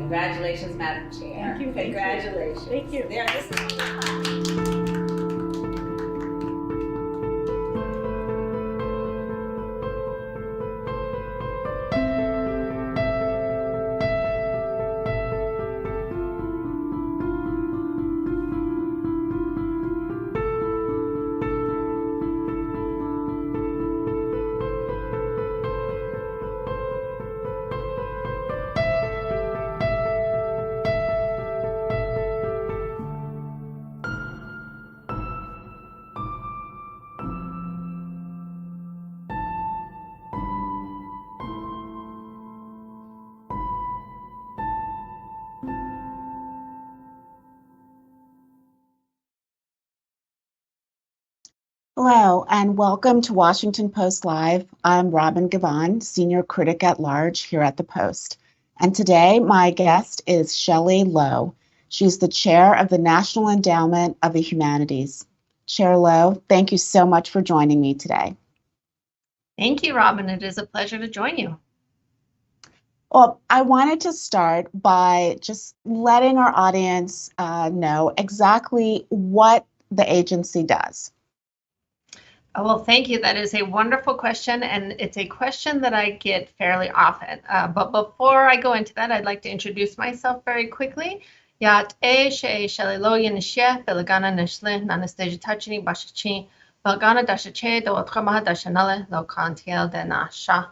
Congratulations, Madam Chair. Thank you. Congratulations. Thank you. There, this is Hello, and welcome to Washington Post Live. I'm Robin Gavon, Senior Critic at Large here at the Post. And today, my guest is Shelly Lowe. She's the chair of the National Endowment of the Humanities. Chair Lowe, thank you so much for joining me today. Thank you, Robin. It is a pleasure to join you. Well, I wanted to start by just letting our audience know exactly what the agency does. Oh, well, thank you. That is a wonderful question, and it's a question that I get fairly often. But before I go into that, I'd like to introduce myself very quickly. Yat Shelly Lowe Yanishia, Belagana Nishle, Nanastasia Tachini, Bashachi, Belgana Dashache, Do Tramaha Dashanale, Lo Kantiel de Nasha,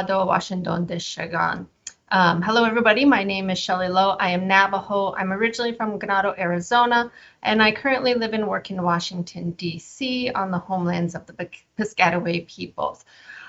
Do Washington de Shagan. Hello, everybody. My name is Shelly Lowe. I am Navajo. I'm originally from Ganado, Arizona, and I currently live and work in Washington, D.C. on the homelands of the Piscataway peoples.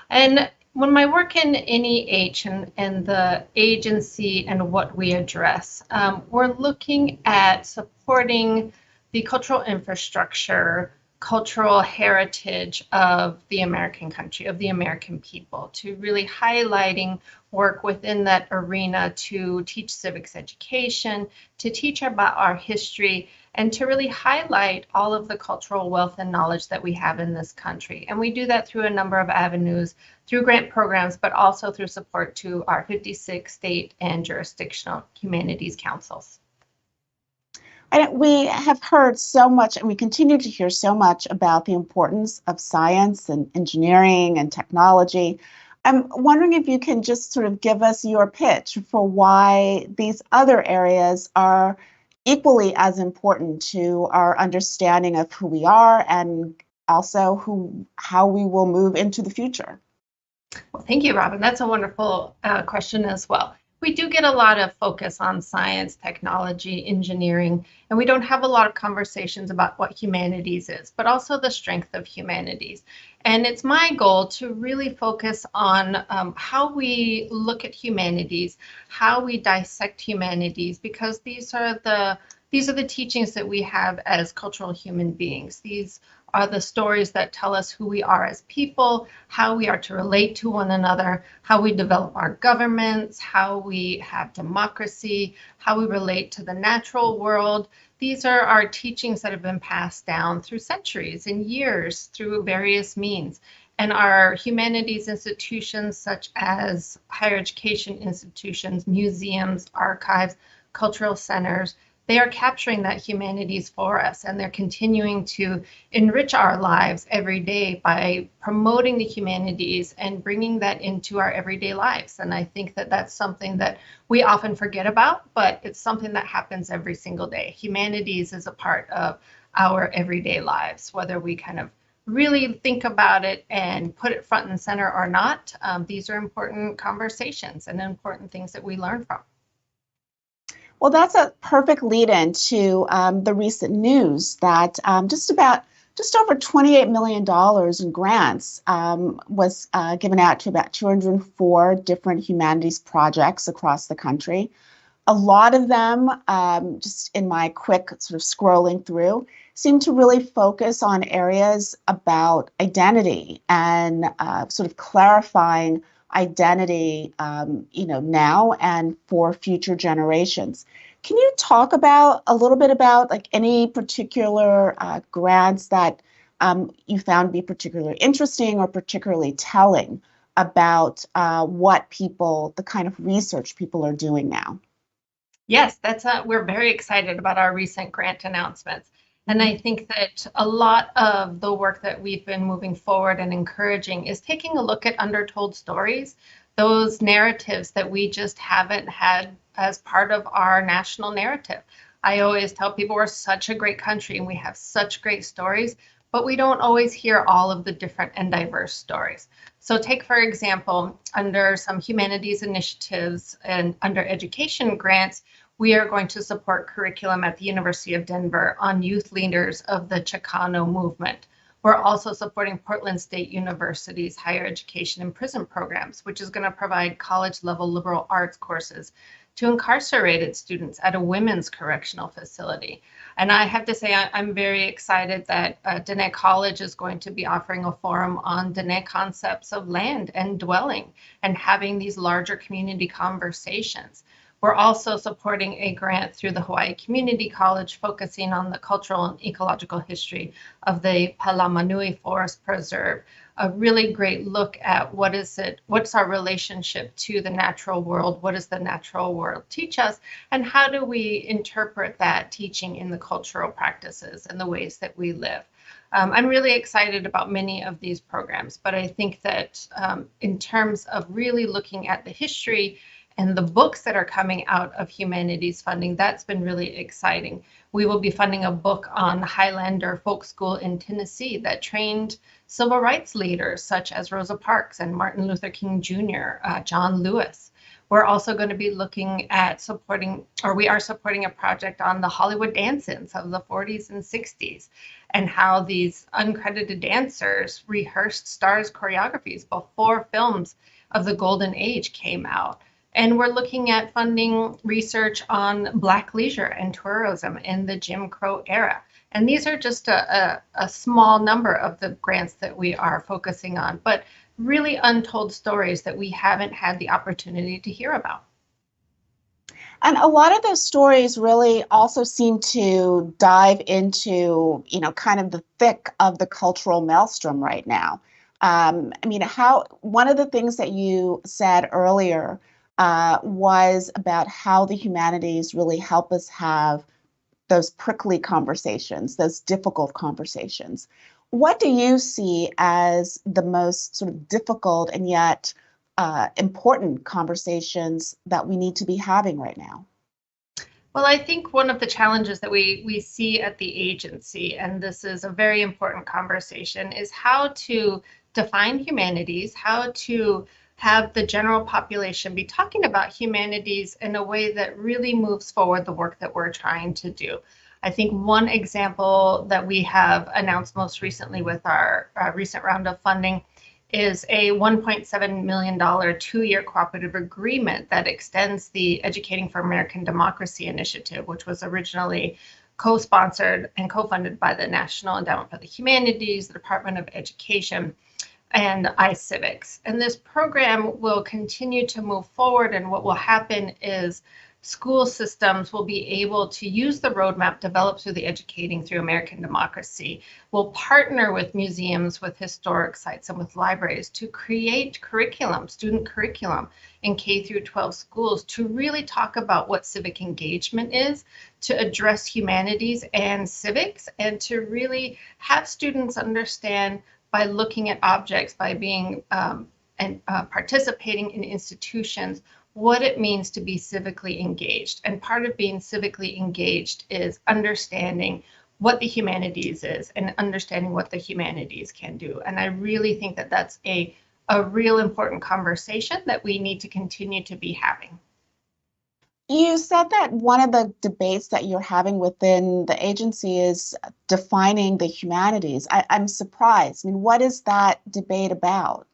And when I work in NEH and the agency and what we address, we're looking at supporting the cultural infrastructure, cultural heritage of the American country, of the American people, to really highlighting work within that arena to teach civics education, to teach about our history, and to really highlight all of the cultural wealth and knowledge that we have in this country. And we do that through a number of avenues, through grant programs, but also through support to our 56 state and jurisdictional humanities councils. And we have heard so much, and we continue to hear so much about the importance of science and engineering and technology. I'm wondering if you can just sort of give us your pitch for why these other areas are equally as important to our understanding of who we are and also how we will move into the future. Well, thank you, Robin. That's a wonderful question as well. We do get a lot of focus on science, technology, engineering, and we don't have a lot of conversations about what humanities is, but also the strength of humanities. And it's my goal to really focus on how we look at humanities, how we dissect humanities, because these are the teachings that we have as cultural human beings. These are the stories that tell us who we are as people, how we are to relate to one another, how we develop our governments, how we have democracy, how we relate to the natural world. These are our teachings that have been passed down through centuries and years through various means. And our humanities institutions, such as higher education institutions, museums, archives, cultural centers, they are capturing that humanities for us, and they're continuing to enrich our lives every day by promoting the humanities and bringing that into our everyday lives. And I think that that's something that we often forget about, but it's something that happens every single day. Humanities is a part of our everyday lives, whether we kind of really think about it and put it front and center or not. These are important conversations and important things that we learn from. Well, that's a perfect lead-in to the recent news that just over $28 million in grants was given out to about 204 different humanities projects across the country. A lot of them, just in my quick sort of scrolling through, seem to really focus on areas about identity and sort of clarifying identity, now and for future generations. Can you talk a little bit about like any particular grants that you found to be particularly interesting or particularly telling about the kind of research people are doing now? Yes, we're very excited about our recent grant announcements. And I think that a lot of the work that we've been moving forward and encouraging is taking a look at undertold stories, those narratives that we just haven't had as part of our national narrative. I always tell people we're such a great country and we have such great stories, but we don't always hear all of the different and diverse stories. So take, for example, under some humanities initiatives and under education grants, we are going to support curriculum at the University of Denver on youth leaders of the Chicano movement. We're also supporting Portland State University's higher education and prison programs, which is going to provide college-level liberal arts courses to incarcerated students at a women's correctional facility. And I have to say, I'm very excited that Dene College is going to be offering a forum on Dene concepts of land and dwelling and having these larger community conversations. We're also supporting a grant through the Hawaii Community College focusing on the cultural and ecological history of the Palamanui Forest Preserve. A really great look at what's our relationship to the natural world, what does the natural world teach us, and how do we interpret that teaching in the cultural practices and the ways that we live. I'm really excited about many of these programs, but I think that in terms of really looking at the history and the books that are coming out of humanities funding, that's been really exciting. We will be funding a book on Highlander Folk School in Tennessee that trained civil rights leaders such as Rosa Parks and Martin Luther King Jr., John Lewis. We're also going to be looking at we are supporting a project on the Hollywood dance-ins of the 40s and 60s and how these uncredited dancers rehearsed stars' choreographies before films of the Golden Age came out. And we're looking at funding research on Black leisure and tourism in the Jim Crow era. And these are just a small number of the grants that we are focusing on, but really untold stories that we haven't had the opportunity to hear about. And a lot of those stories really also seem to dive into, kind of the thick of the cultural maelstrom right now. One of the things that you said earlier was about how the humanities really help us have those prickly conversations, those difficult conversations. What do you see as the most sort of difficult and yet important conversations that we need to be having right now? Well, I think one of the challenges that we see at the agency, and this is a very important conversation, is how to define humanities, how to have the general population be talking about humanities in a way that really moves forward the work that we're trying to do. I think one example that we have announced most recently with our recent round of funding is a $1.7 million 2-year cooperative agreement that extends the Educating for American Democracy initiative, which was originally co-sponsored and co-funded by the National Endowment for the Humanities, the Department of Education, and iCivics. And this program will continue to move forward, and what will happen is school systems will be able to use the roadmap developed through the Educating Through American Democracy. We'll partner with museums, with historic sites, and with libraries to create curriculum, student curriculum in K through 12 schools to really talk about what civic engagement is, to address humanities and civics, and to really have students understand by looking at objects, by being participating in institutions, what it means to be civically engaged. And part of being civically engaged is understanding what the humanities is and understanding what the humanities can do. And I really think that that's a real important conversation that we need to continue to be having. You said that one of the debates that you're having within the agency is defining the humanities. I'm surprised. What is that debate about?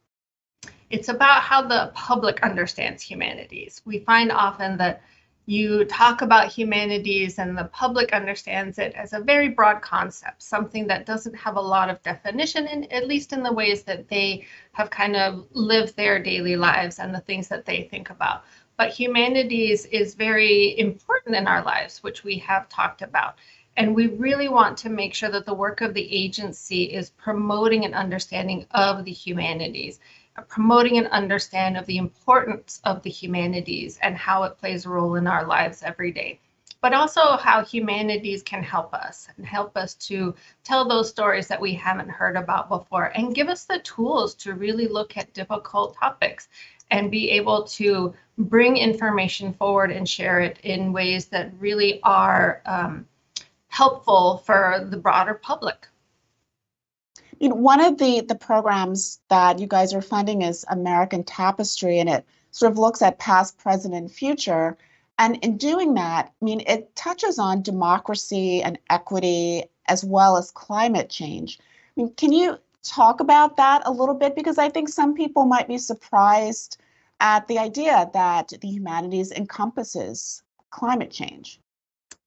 It's about how the public understands humanities. We find often that you talk about humanities and the public understands it as a very broad concept, something that doesn't have a lot of definition, at least in the ways that they have kind of lived their daily lives and the things that they think about. But humanities is very important in our lives, which we have talked about. And we really want to make sure that the work of the agency is promoting an understanding of the humanities. promoting an understanding of the importance of the humanities and how it plays a role in our lives every day, but also how humanities can help us and help us to tell those stories that we haven't heard about before and give us the tools to really look at difficult topics and be able to bring information forward and share it in ways that really are helpful for the broader public. One of the programs that you guys are funding is American Tapestry, and it sort of looks at past, present, and future. And in doing that, it touches on democracy and equity as well as climate change. Can you talk about that a little bit? Because I think some people might be surprised at the idea that the humanities encompasses climate change.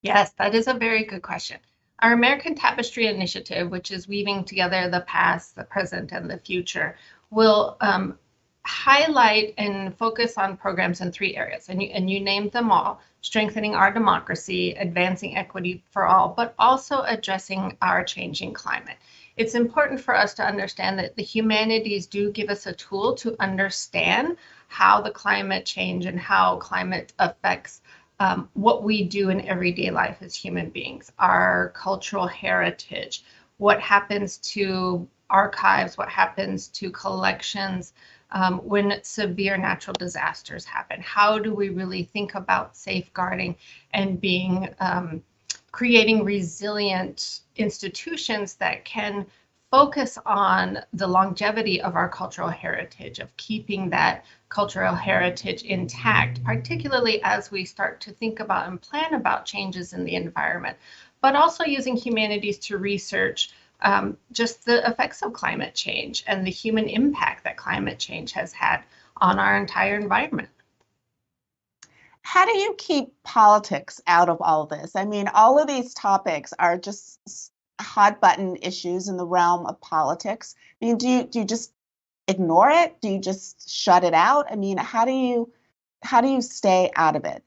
Yes, that is a very good question. Our American Tapestry initiative, which is weaving together the past, the present, and the future, will highlight and focus on programs in 3 areas, and you named them all: strengthening our democracy, advancing equity for all, but also addressing our changing climate. It's important for us to understand that the humanities do give us a tool to understand how the climate change and how climate affects what we do in everyday life as human beings, our cultural heritage, what happens to archives, what happens to collections, when severe natural disasters happen. How do we really think about safeguarding and creating resilient institutions that can focus on the longevity of our cultural heritage, of keeping that cultural heritage intact, particularly as we start to think about and plan about changes in the environment, but also using humanities to research just the effects of climate change and the human impact that climate change has had on our entire environment. How do you keep politics out of all this? All of these topics are just hot button issues in the realm of politics. Do you just ignore it? Do you just shut it out? How do you stay out of it?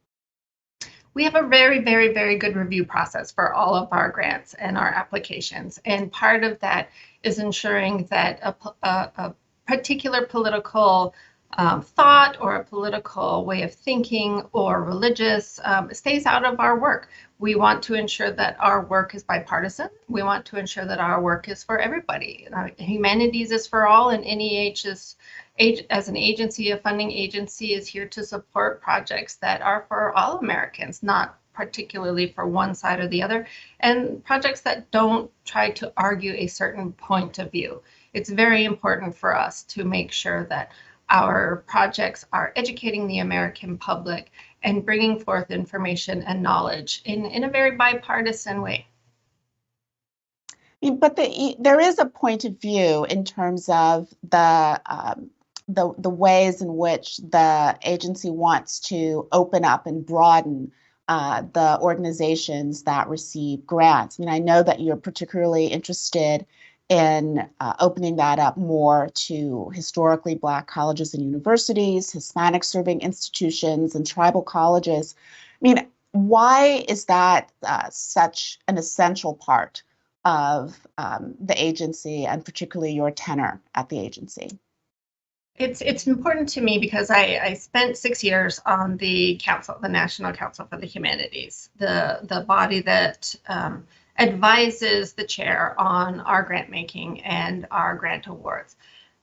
We have a very, very, very good review process for all of our grants and our applications. And part of that is ensuring that a particular political thought or a political way of thinking or religious stays out of our work. We want to ensure that our work is bipartisan. We want to ensure that our work is for everybody. Humanities is for all, and NEH is, as an agency, a funding agency, is here to support projects that are for all Americans, not particularly for one side or the other, and projects that don't try to argue a certain point of view. It's very important for us to make sure that our projects are educating the American public and bringing forth information and knowledge in a very bipartisan way. But there is a point of view in terms of the ways in which the agency wants to open up and broaden the organizations that receive grants. I know that you're particularly interested in opening that up more to historically Black colleges and universities, Hispanic serving institutions, and tribal colleges. Why is that such an essential part of the agency, and particularly your tenure at the agency? It's important to me because I spent 6 years on the council, the National Council for the Humanities, the body that advises the chair on our grant making and our grant awards.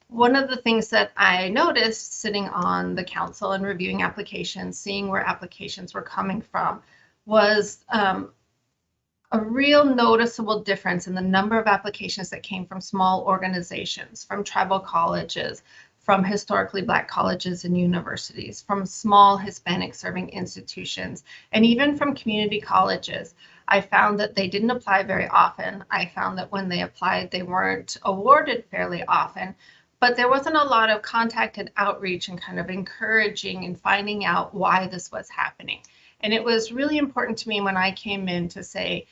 One of the things that I noticed sitting on the council and reviewing applications, seeing where applications were coming from, was a real noticeable difference in the number of applications that came from small organizations, from tribal colleges, from historically Black colleges and universities, from small Hispanic serving institutions, and even from community colleges. I found that they didn't apply very often. I found that when they applied, they weren't awarded fairly often, but there wasn't a lot of contact and outreach and kind of encouraging and finding out why this was happening. And it was really important to me when I came in to say,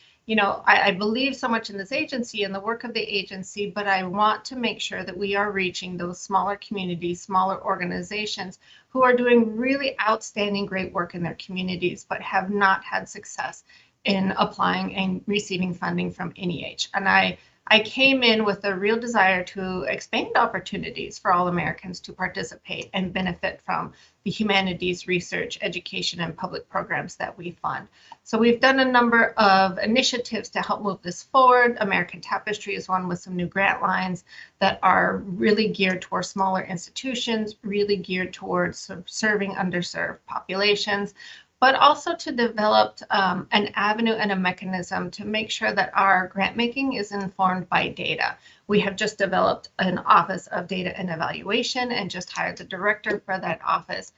I believe so much in this agency and the work of the agency, but I want to make sure that we are reaching those smaller communities, smaller organizations who are doing really outstanding, great work in their communities, but have not had success in applying and receiving funding from NEH. And I I came in with a real desire to expand opportunities for all Americans to participate and benefit from the humanities research, education, and public programs that we fund. So we've done a number of initiatives to help move this forward. American Tapestry is one with some new grant lines that are really geared towards smaller institutions, really geared towards serving underserved populations, but also to develop an avenue and a mechanism to make sure that our grant making is informed by data. We have just developed an Office of Data and Evaluation and just hired the director for that office.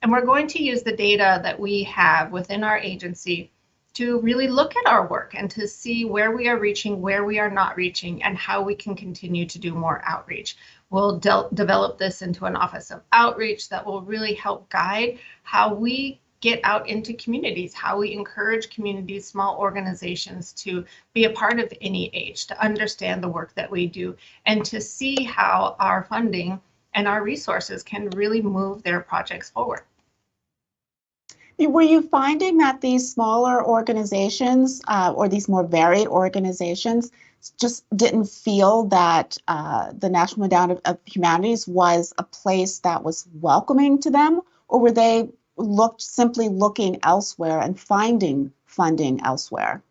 And we're going to use the data that we have within our agency to really look at our work and to see where we are reaching, where we are not reaching, and how we can continue to do more outreach. We'll develop this into an Office of Outreach that will really help guide how we get out into communities, how we encourage communities, small organizations to be a part of NEH, to understand the work that we do, and to see how our funding and our resources can really move their projects forward. Were you finding that these smaller organizations or these more varied organizations just didn't feel that the National Endowment of Humanities was a place that was welcoming to them, or were they simply looking elsewhere and finding funding elsewhere?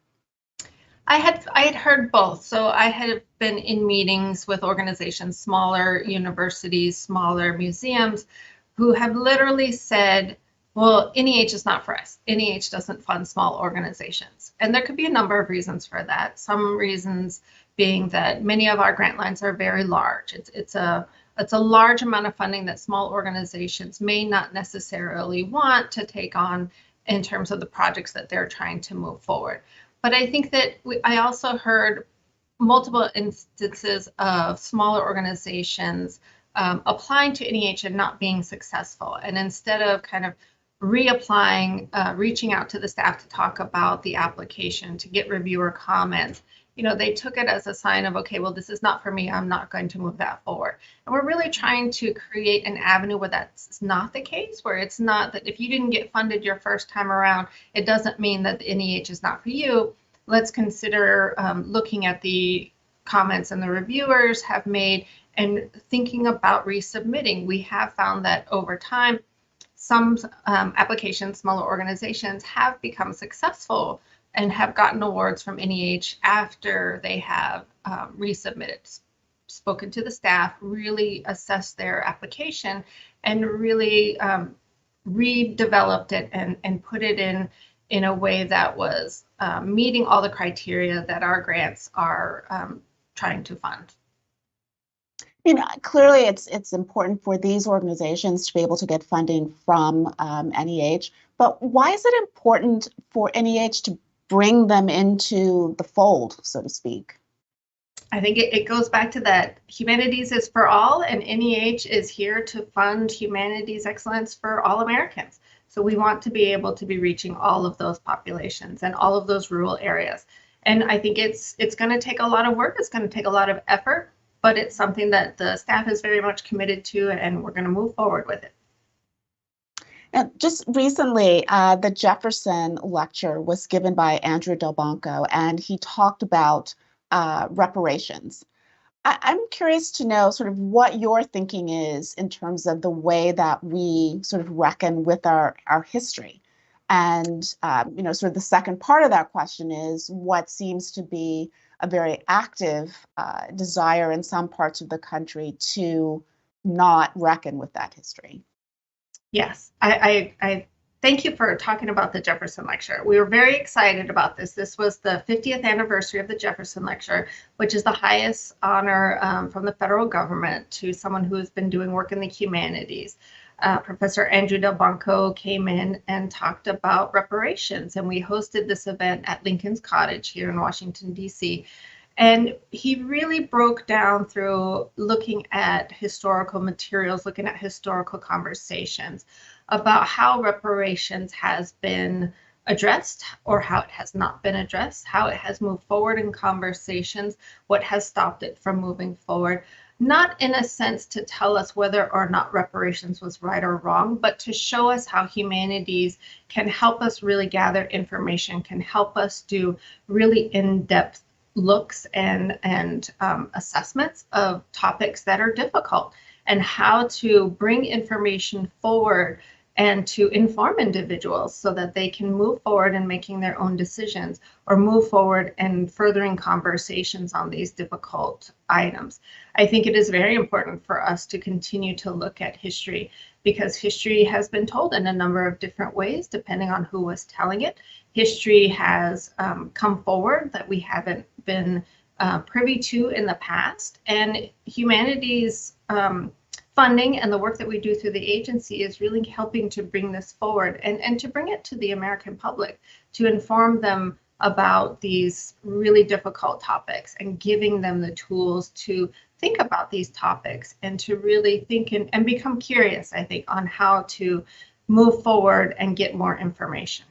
I had heard both. So I had been in meetings with organizations, smaller universities, smaller museums, who have literally said, well, NEH is not for us. NEH doesn't fund small organizations. And there could be a number of reasons for that. Some reasons being that many of our grant lines are very large. It's a large amount of funding that small organizations may not necessarily want to take on in terms of the projects that they're trying to move forward. But I think that I also heard multiple instances of smaller organizations applying to NEH and not being successful. And instead of kind of reapplying, reaching out to the staff to talk about the application, to get reviewer comments, they took it as a sign of, okay, well, this is not for me. I'm not going to move that forward. And we're really trying to create an avenue where that's not the case, where it's not that if you didn't get funded your first time around, it doesn't mean that the NEH is not for you. Let's consider looking at the comments and the reviewers have made and thinking about resubmitting. We have found that over time, some applications, smaller organizations have become successful and have gotten awards from NEH after they have resubmitted, spoken to the staff, really assessed their application, and really redeveloped it and put it in a way that was meeting all the criteria that our grants are trying to fund. Clearly it's important for these organizations to be able to get funding from NEH, but why is it important for NEH to bring them into the fold, so to speak? I think it goes back to that humanities is for all, and NEH is here to fund humanities excellence for all Americans. So we want to be able to be reaching all of those populations and all of those rural areas. And I think it's going to take a lot of work. It's going to take a lot of effort, but it's something that the staff is very much committed to, and we're going to move forward with it. Now, just recently, the Jefferson lecture was given by Andrew Delbanco, and he talked about reparations. I'm curious to know sort of what your thinking is in terms of the way that we sort of reckon with our history. And, sort of the second part of that question is what seems to be a very active desire in some parts of the country to not reckon with that history. Yes, I thank you for talking about the Jefferson Lecture. We were very excited about this. This was the 50th anniversary of the Jefferson Lecture, which is the highest honor from the federal government to someone who has been doing work in the humanities. Professor Andrew Delbanco came in and talked about reparations, and we hosted this event at Lincoln's Cottage here in Washington, D.C. And he really broke down through looking at historical materials, looking at historical conversations about how reparations has been addressed or how it has not been addressed, how it has moved forward in conversations, what has stopped it from moving forward. Not in a sense to tell us whether or not reparations was right or wrong, but to show us how humanities can help us really gather information, can help us do really in-depth looks and assessments of topics that are difficult, and how to bring information forward and to inform individuals so that they can move forward in making their own decisions, or move forward and furthering conversations on these difficult items. I think it is very important for us to continue to look at history, because history has been told in a number of different ways depending on who was telling it. History has come forward that we haven't been privy to in the past, and humanities funding and the work that we do through the agency is really helping to bring this forward and to bring it to the American public, to inform them about these really difficult topics and giving them the tools to think about these topics and to really think and become curious, I think, on how to move forward and get more information.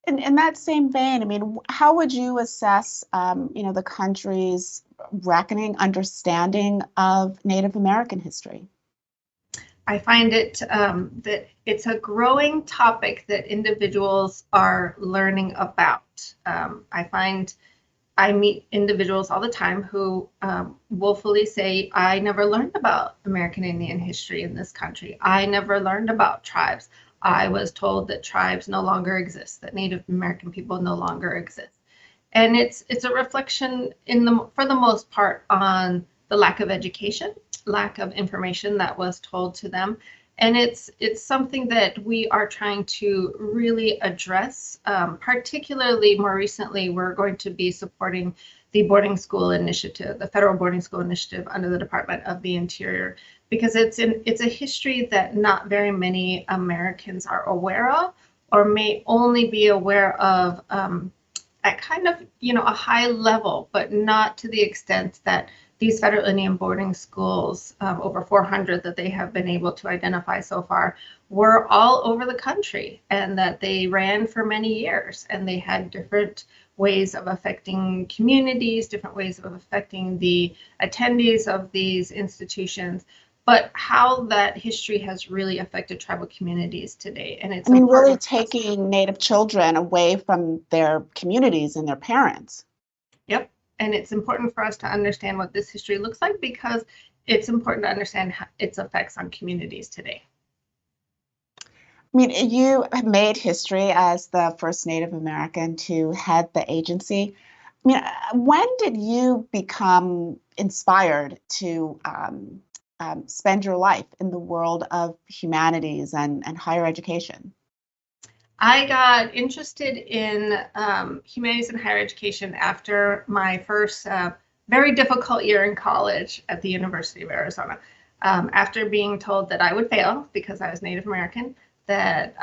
In that same vein, I mean, how would you assess, the country's reckoning, understanding of Native American history? I find it that it's a growing topic that individuals are learning about. I meet individuals all the time who willfully say, I never learned about American Indian history in this country. I never learned about tribes. I was told that tribes no longer exist, that Native American people no longer exist. And it's a reflection for the most part on the lack of education, lack of information that was told to them. And it's something that we are trying to really address. Particularly more recently, we're going to be supporting the boarding school initiative, the federal boarding school initiative under the Department of the Interior, because it's a history that not very many Americans are aware of, or may only be aware of at kind of a high level, but not to the extent that these federal Indian boarding schools, over 400 that they have been able to identify so far, were all over the country, and that they ran for many years, and they had different ways of affecting communities, different ways of affecting the attendees of these institutions, but how that history has really affected tribal communities today. And it's really taking Native children away from their communities and their parents. Yep. And it's important for us to understand what this history looks like, because it's important to understand its effects on communities today. I mean, you have made history as the first Native American to head the agency. I mean, when did you become inspired to spend your life in the world of humanities and higher education? I got interested in humanities and higher education after my first very difficult year in college at the University of Arizona. After being told that I would fail because I was Native American, that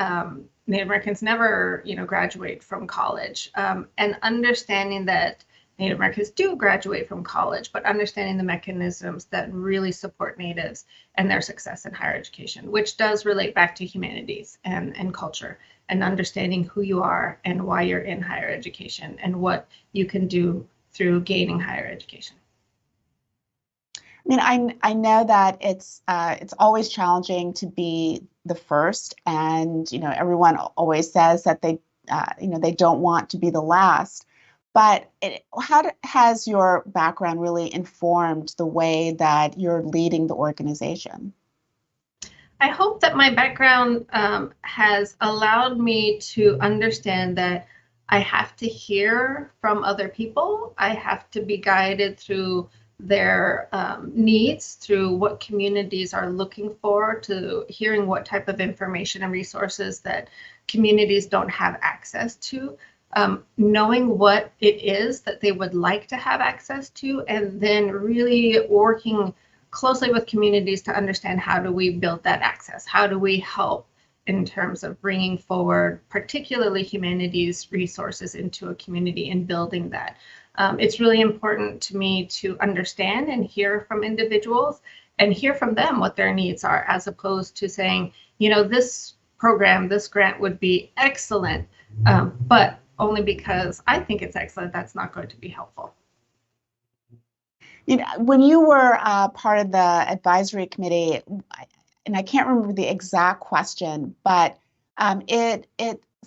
Native Americans never, graduate from college, and understanding that Native Americans do graduate from college, but understanding the mechanisms that really support Natives and their success in higher education, which does relate back to humanities and culture, and understanding who you are and why you're in higher education and what you can do through gaining higher education. I mean, I know that it's always challenging to be the first, and everyone always says that they don't want to be the last. But how has your background really informed the way that you're leading the organization? I hope that my background has allowed me to understand that I have to hear from other people. I have to be guided through their needs, through what communities are looking for, to hearing what type of information and resources that communities don't have access to, knowing what it is that they would like to have access to, and then really working closely with communities to understand, how do we build that access? How do we help in terms of bringing forward particularly humanities resources into a community and building that? It's really important to me to understand and hear from individuals and hear from them what their needs are, as opposed to saying, this program, this grant would be excellent, but only because I think it's excellent, that's not going to be helpful. When you were part of the advisory committee, and I can't remember the exact question, but it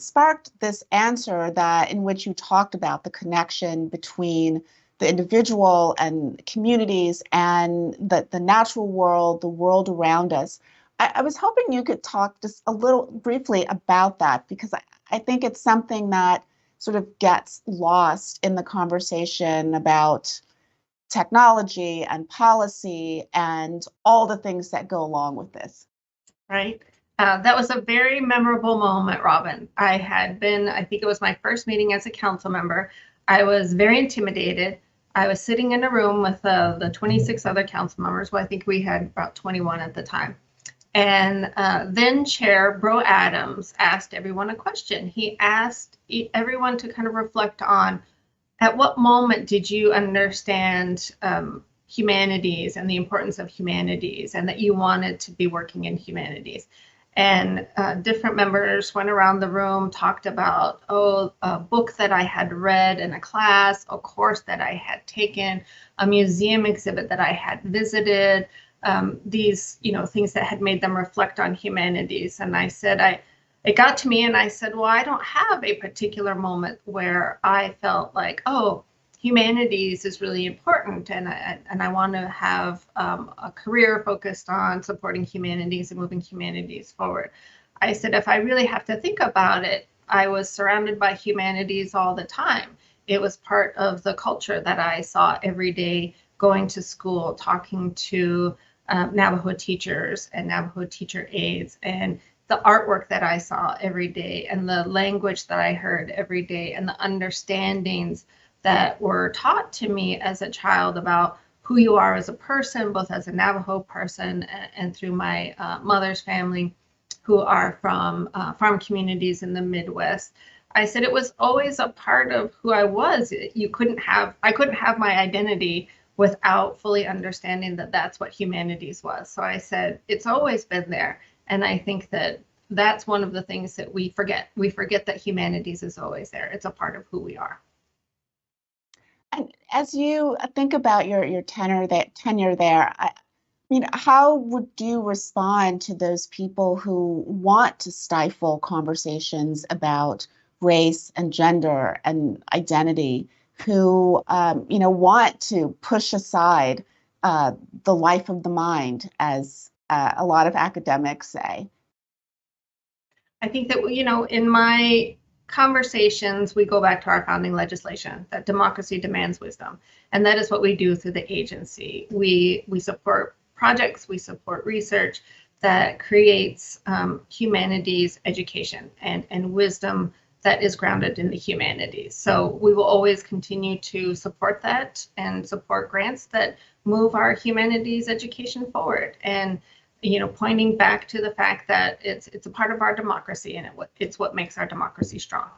sparked this answer that in which you talked about the connection between the individual and communities and the natural world, the world around us. I was hoping you could talk just a little briefly about that, because I think it's something that sort of gets lost in the conversation about technology and policy and all the things that go along with this. Right. That was a very memorable moment, Robin. I think it was my first meeting as a council member. I was very intimidated. I was sitting in a room with the 26 other council members. Well, I think we had about 21 at the time. And then Chair Bro Adams asked everyone a question. He asked everyone to kind of reflect on, at what moment did you understand humanities and the importance of humanities, and that you wanted to be working in humanities? And different members went around the room, talked about, a book that I had read in a class, a course that I had taken, a museum exhibit that I had visited, these, things that had made them reflect on humanities. And I said, it got to me and I said, well, I don't have a particular moment where I felt like, humanities is really important, and I want to have a career focused on supporting humanities and moving humanities forward. I said, if I really have to think about it, I was surrounded by humanities all the time. It was part of the culture that I saw every day, going to school, talking to Navajo teachers and Navajo teacher aides, and the artwork that I saw every day, and the language that I heard every day, and the understandings that were taught to me as a child about who you are as a person, both as a Navajo person and through my mother's family, who are from farm communities in the Midwest. I said it was always a part of who I was. I couldn't have my identity without fully understanding that that's what humanities was. So I said it's always been there, and I think that that's one of the things that we forget. We forget that humanities is always there. It's a part of who we are. And as you think about your tenure there, I mean, how would you respond to those people who want to stifle conversations about race and gender and identity, who want to push aside the life of the mind, as a lot of academics say? I think that, in my conversations, we go back to our founding legislation that democracy demands wisdom. And that is what we do through the agency. We support projects, we support research that creates humanities education and wisdom that is grounded in the humanities. So we will always continue to support that and support grants that move our humanities education forward. And pointing back to the fact that it's a part of our democracy, and it's what makes our democracy strong.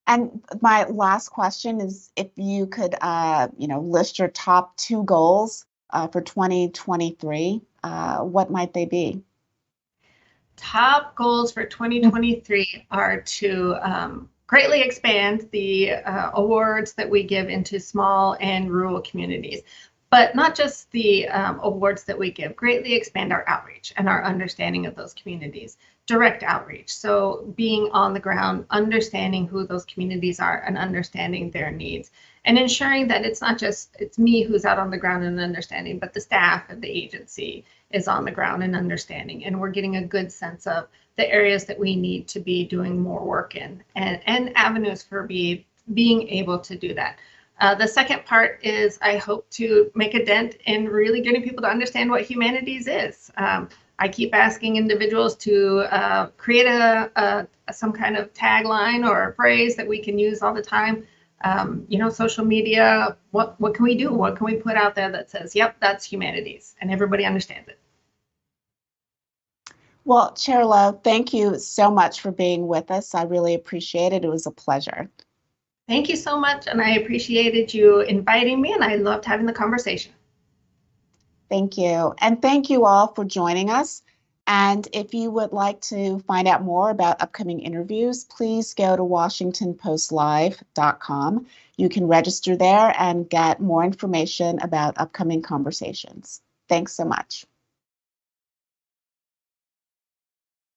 And my last question is, if you could, list your top 2 goals for 2023, what might they be? Top goals for 2023 are to greatly expand the awards that we give into small and rural communities. But not just the awards that we give, greatly expand our outreach and our understanding of those communities, direct outreach. So being on the ground, understanding who those communities are and understanding their needs, and ensuring that it's me who's out on the ground and understanding, but the staff of the agency is on the ground and understanding. And we're getting a good sense of the areas that we need to be doing more work in, and avenues for being able to do that. The second part is I hope to make a dent in really getting people to understand what humanities is. I keep asking individuals to create some kind of tagline or a phrase that we can use all the time. Social media, what can we do? What can we put out there that says, yep, that's humanities, and everybody understands it? Well, Chair Lowe, thank you so much for being with us. I really appreciate it. It was a pleasure. Thank you so much, and I appreciated you inviting me, and I loved having the conversation. Thank you. And thank you all for joining us. And if you would like to find out more about upcoming interviews, please go to WashingtonPostLive.com. You can register there and get more information about upcoming conversations. Thanks so much.